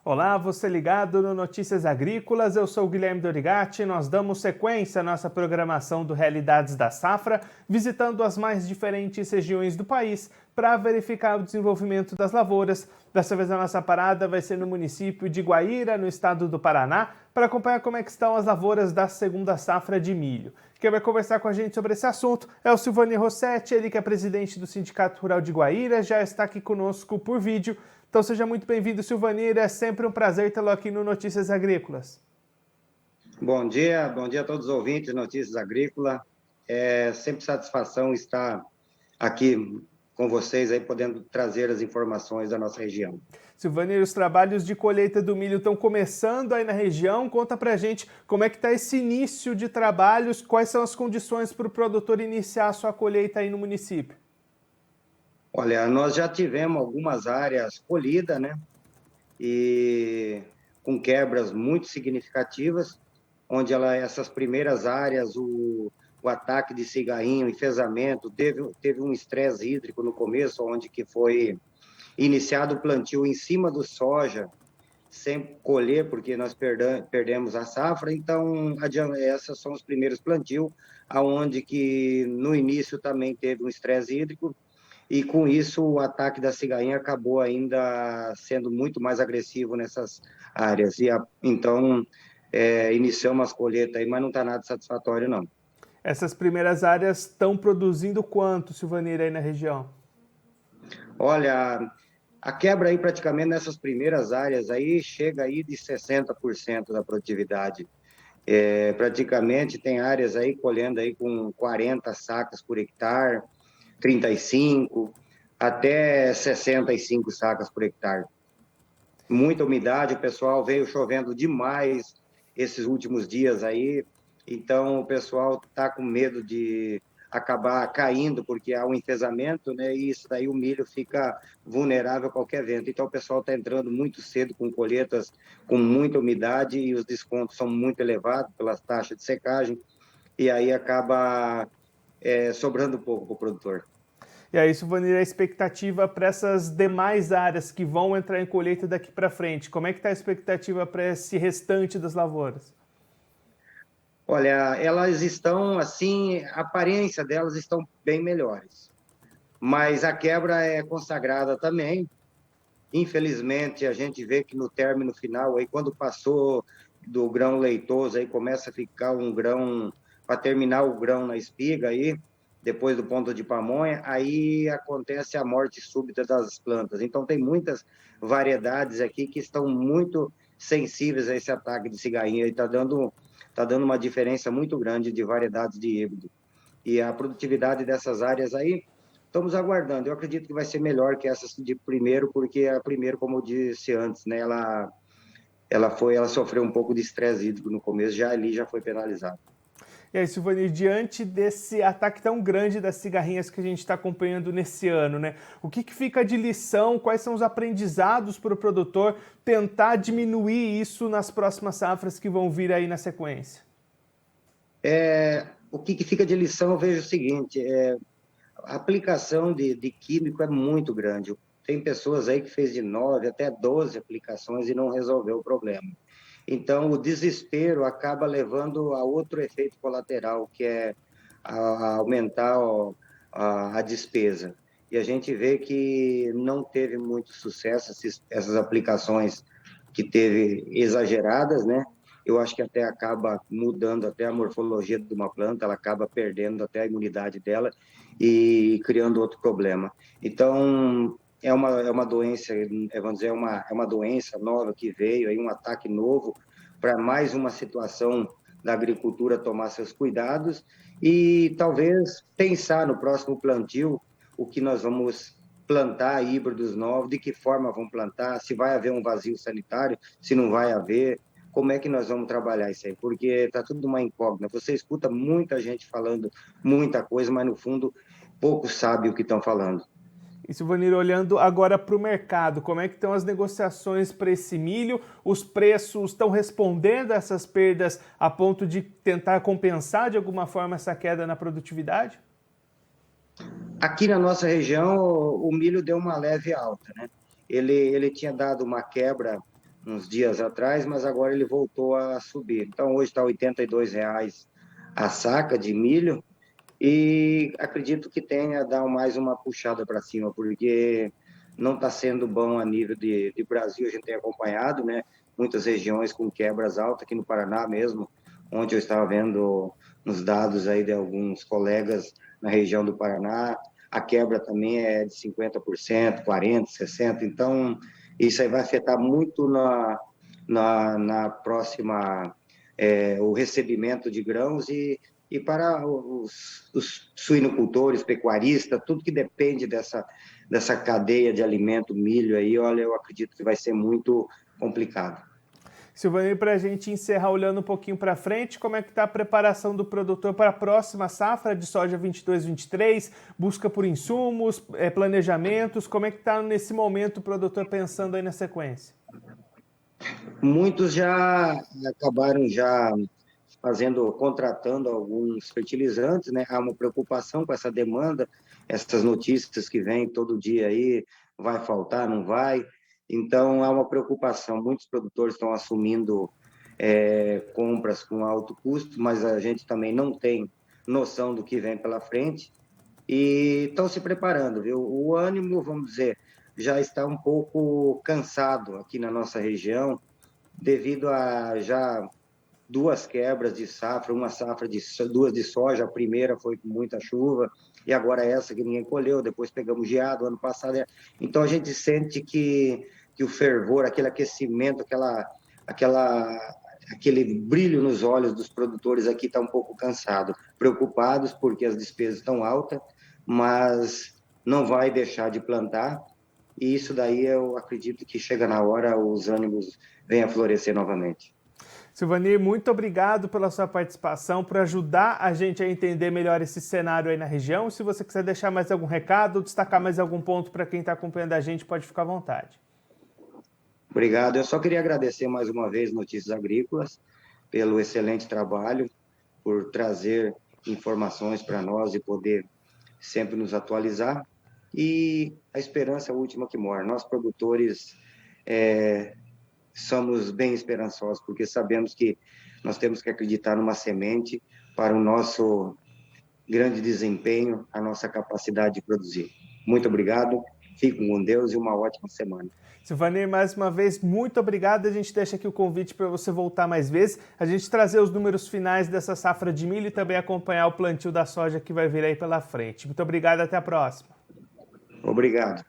Olá, você ligado no Notícias Agrícolas, eu sou o Guilherme Dorigatti. Nós damos sequência à nossa programação do Realidades da Safra, visitando as mais diferentes regiões do país para verificar o desenvolvimento das lavouras. Dessa vez a nossa parada vai ser no município de Guaíra, no estado do Paraná, para acompanhar como é que estão as lavouras da segunda safra de milho. Quem vai conversar com a gente sobre esse assunto é o Silvanir Rossetti, ele que é presidente do Sindicato Rural de Guaíra, já está aqui conosco por vídeo. Então seja muito bem-vindo, Silvanir, é sempre um prazer tê-lo aqui no Notícias Agrícolas. Bom dia a todos os ouvintes de Notícias Agrícolas. É sempre satisfação estar aqui com vocês, aí, podendo trazer as informações da nossa região. Silvanir, os trabalhos de colheita do milho estão começando aí na região. Conta pra gente como é que está esse início de trabalhos, quais são as condições para o produtor iniciar a sua colheita aí no município? Olha, nós já tivemos algumas áreas colhidas, né? E com quebras muito significativas, onde essas primeiras áreas, o ataque de cigarrinho, enfesamento, teve um estresse hídrico no começo, onde que foi iniciado o plantio em cima do soja, sem colher, porque nós perdemos a safra. Então, esses são os primeiros plantios, aonde que no início também teve um estresse hídrico, e com isso o ataque da cigarrinha acabou ainda sendo muito mais agressivo nessas áreas. Então, iniciamos as colheitas aí, mas não está nada satisfatório, não. Essas primeiras áreas estão produzindo quanto, Silvanir, aí na região? Olha, a quebra aí praticamente nessas primeiras áreas aí chega aí de 60% da produtividade. Praticamente tem áreas aí colhendo aí com 40 sacas por hectare, 35 até 65 sacas por hectare. Muita umidade, o pessoal veio chovendo demais esses últimos dias aí, então o pessoal está com medo de acabar caindo, porque há um enfesamento, né? E isso daí o milho fica vulnerável a qualquer vento. Então o pessoal está entrando muito cedo com colheitas com muita umidade e os descontos são muito elevados pelas taxas de secagem, e aí acaba sobrando pouco para o produtor. E aí, Silvanir, a expectativa para essas demais áreas que vão entrar em colheita daqui para frente? Como é que está a expectativa para esse restante das lavouras? Olha, elas estão assim, a aparência delas estão bem melhores, mas a quebra é consagrada também. Infelizmente, a gente vê que no término final, aí quando passou do grão leitoso, aí começa a ficar um grão, para terminar o grão na espiga aí, depois do ponto de pamonha, aí acontece a morte súbita das plantas. Então tem muitas variedades aqui que estão muito sensíveis a esse ataque de cigarrinha, e está dando uma diferença muito grande de variedades de híbrido. E a produtividade dessas áreas aí, estamos aguardando. Eu acredito que vai ser melhor que essas de primeiro, porque a primeiro, como eu disse antes, né, ela sofreu um pouco de estresse hídrico no começo, já ali já foi penalizada. E aí, Silvanir, diante desse ataque tão grande das cigarrinhas que a gente está acompanhando nesse ano, né? O que fica de lição? Quais são os aprendizados para o produtor tentar diminuir isso nas próximas safras que vão vir aí na sequência? O que fica de lição, eu vejo o seguinte, a aplicação de químico é muito grande. Tem pessoas aí que fez de 9 até 12 aplicações e não resolveu o problema. Então, o desespero acaba levando a outro efeito colateral, que é aumentar a despesa. E a gente vê que não teve muito sucesso essas aplicações que teve exageradas, né? Eu acho que até acaba mudando até a morfologia de uma planta, ela acaba perdendo até a imunidade dela e criando outro problema. Então, é uma doença, vamos dizer, é uma doença nova que veio, aí um ataque novo para mais uma situação da agricultura tomar seus cuidados e talvez pensar no próximo plantio o que nós vamos plantar híbridos novos, de que forma vão plantar, se vai haver um vazio sanitário, se não vai haver, como é que nós vamos trabalhar isso aí, porque está tudo uma incógnita. Você escuta muita gente falando muita coisa, mas no fundo poucos sabem o que estão falando. E, Silvanir, olhando agora para o mercado, como é que estão as negociações para esse milho? Os preços estão respondendo a essas perdas a ponto de tentar compensar de alguma forma essa queda na produtividade? Aqui na nossa região, o milho deu uma leve alta, né? Ele tinha dado uma quebra uns dias atrás, mas agora ele voltou a subir. Então, hoje está R$ 82,00 a saca de milho, e acredito que tenha a dar mais uma puxada para cima, porque não está sendo bom a nível de Brasil. A gente tem acompanhado, né? Muitas regiões com quebras altas, aqui no Paraná mesmo, onde eu estava vendo nos dados aí de alguns colegas na região do Paraná, a quebra também é de 50%, 40%, 60%, então isso aí vai afetar muito na próxima, o recebimento de grãos e para os suinocultores, pecuaristas, tudo que depende dessa cadeia de alimento, milho aí, olha, eu acredito que vai ser muito complicado. Silvanir, para a gente encerrar olhando um pouquinho para frente, como é que está a preparação do produtor para a próxima safra de soja 22-23? Busca por insumos, planejamentos, como é que está nesse momento o produtor pensando aí na sequência? Muitos já acabaram já contratando alguns fertilizantes, né? Há uma preocupação com essa demanda, essas notícias que vêm todo dia aí, vai faltar, não vai? Então, há uma preocupação. Muitos produtores estão assumindo compras com alto custo, mas a gente também não tem noção do que vem pela frente e estão se preparando, viu? O ânimo, vamos dizer, já está um pouco cansado aqui na nossa região, devido a já 2 quebras de safra, duas de soja, a primeira foi com muita chuva, e agora essa que ninguém colheu, depois pegamos geado ano passado. Então a gente sente que o fervor, aquele aquecimento, aquele brilho nos olhos dos produtores aqui está um pouco cansado, preocupados porque as despesas estão altas, mas não vai deixar de plantar, e isso daí eu acredito que chega na hora, os ânimos venham a florescer novamente. Silvanir, muito obrigado pela sua participação, por ajudar a gente a entender melhor esse cenário aí na região. Se você quiser deixar mais algum recado, destacar mais algum ponto para quem está acompanhando a gente, pode ficar à vontade. Obrigado. Eu só queria agradecer mais uma vez Notícias Agrícolas pelo excelente trabalho, por trazer informações para nós e poder sempre nos atualizar. E a esperança é a última que morre. Nós, produtores, somos bem esperançosos, porque sabemos que nós temos que acreditar numa semente para o nosso grande desempenho, a nossa capacidade de produzir. Muito obrigado, fiquem com Deus e uma ótima semana. Silvanir, mais uma vez, muito obrigado. A gente deixa aqui o convite para você voltar mais vezes, a gente trazer os números finais dessa safra de milho e também acompanhar o plantio da soja que vai vir aí pela frente. Muito obrigado, até a próxima. Obrigado.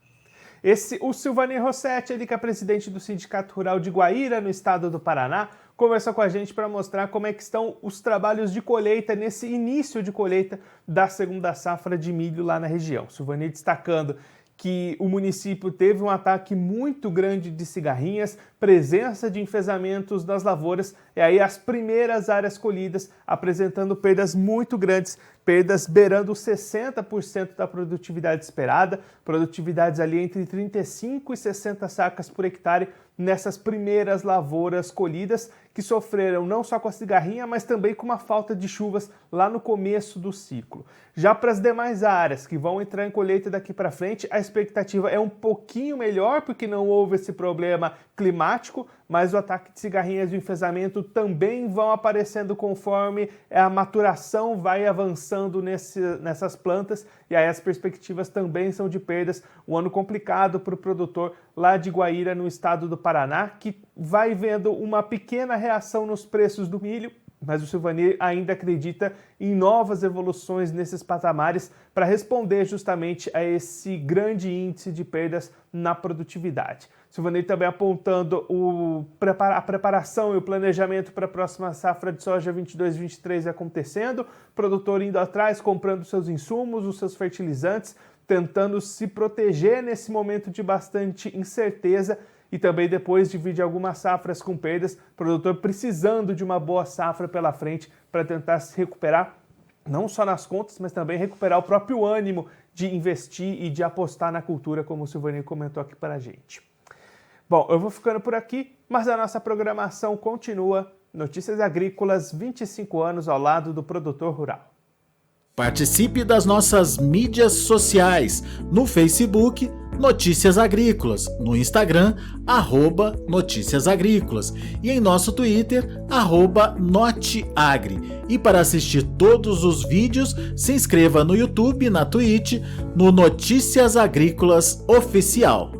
O Silvanir Rossetti, ele que é presidente do Sindicato Rural de Guaíra, no estado do Paraná, conversou com a gente para mostrar como é que estão os trabalhos de colheita, nesse início de colheita da segunda safra de milho lá na região. Silvanir destacando que o município teve um ataque muito grande de cigarrinhas, presença de enfezamentos nas lavouras, e aí as primeiras áreas colhidas apresentando perdas muito grandes, perdas beirando 60% da produtividade esperada, produtividades ali entre 35 e 60 sacas por hectare nessas primeiras lavouras colhidas, que sofreram não só com a cigarrinha, mas também com uma falta de chuvas lá no começo do ciclo. Já para as demais áreas que vão entrar em colheita daqui para frente, a expectativa é um pouquinho melhor, porque não houve esse problema climático, mas o ataque de cigarrinhas e o enfezamento também vão aparecendo conforme a maturação vai avançando nessas plantas, e aí as perspectivas também são de perdas. Um ano complicado para o produtor lá de Guaíra, no estado do Paraná, que vai vendo uma pequena reação nos preços do milho, mas o Silvanir ainda acredita em novas evoluções nesses patamares para responder justamente a esse grande índice de perdas na produtividade. Silvanir também apontando a preparação e o planejamento para a próxima safra de soja 22-23 acontecendo, produtor indo atrás, comprando seus insumos, os seus fertilizantes, tentando se proteger nesse momento de bastante incerteza, e também depois divide algumas safras com perdas, produtor precisando de uma boa safra pela frente para tentar se recuperar, não só nas contas, mas também recuperar o próprio ânimo de investir e de apostar na cultura, como o Silvanir comentou aqui para a gente. Bom, eu vou ficando por aqui, mas a nossa programação continua. Notícias Agrícolas, 25 anos ao lado do produtor rural. Participe das nossas mídias sociais, no Facebook, Notícias Agrícolas, no Instagram, @Notícias Agrícolas, e em nosso Twitter, @Noteagri. E para assistir todos os vídeos, se inscreva no YouTube, na Twitch, no Notícias Agrícolas Oficial.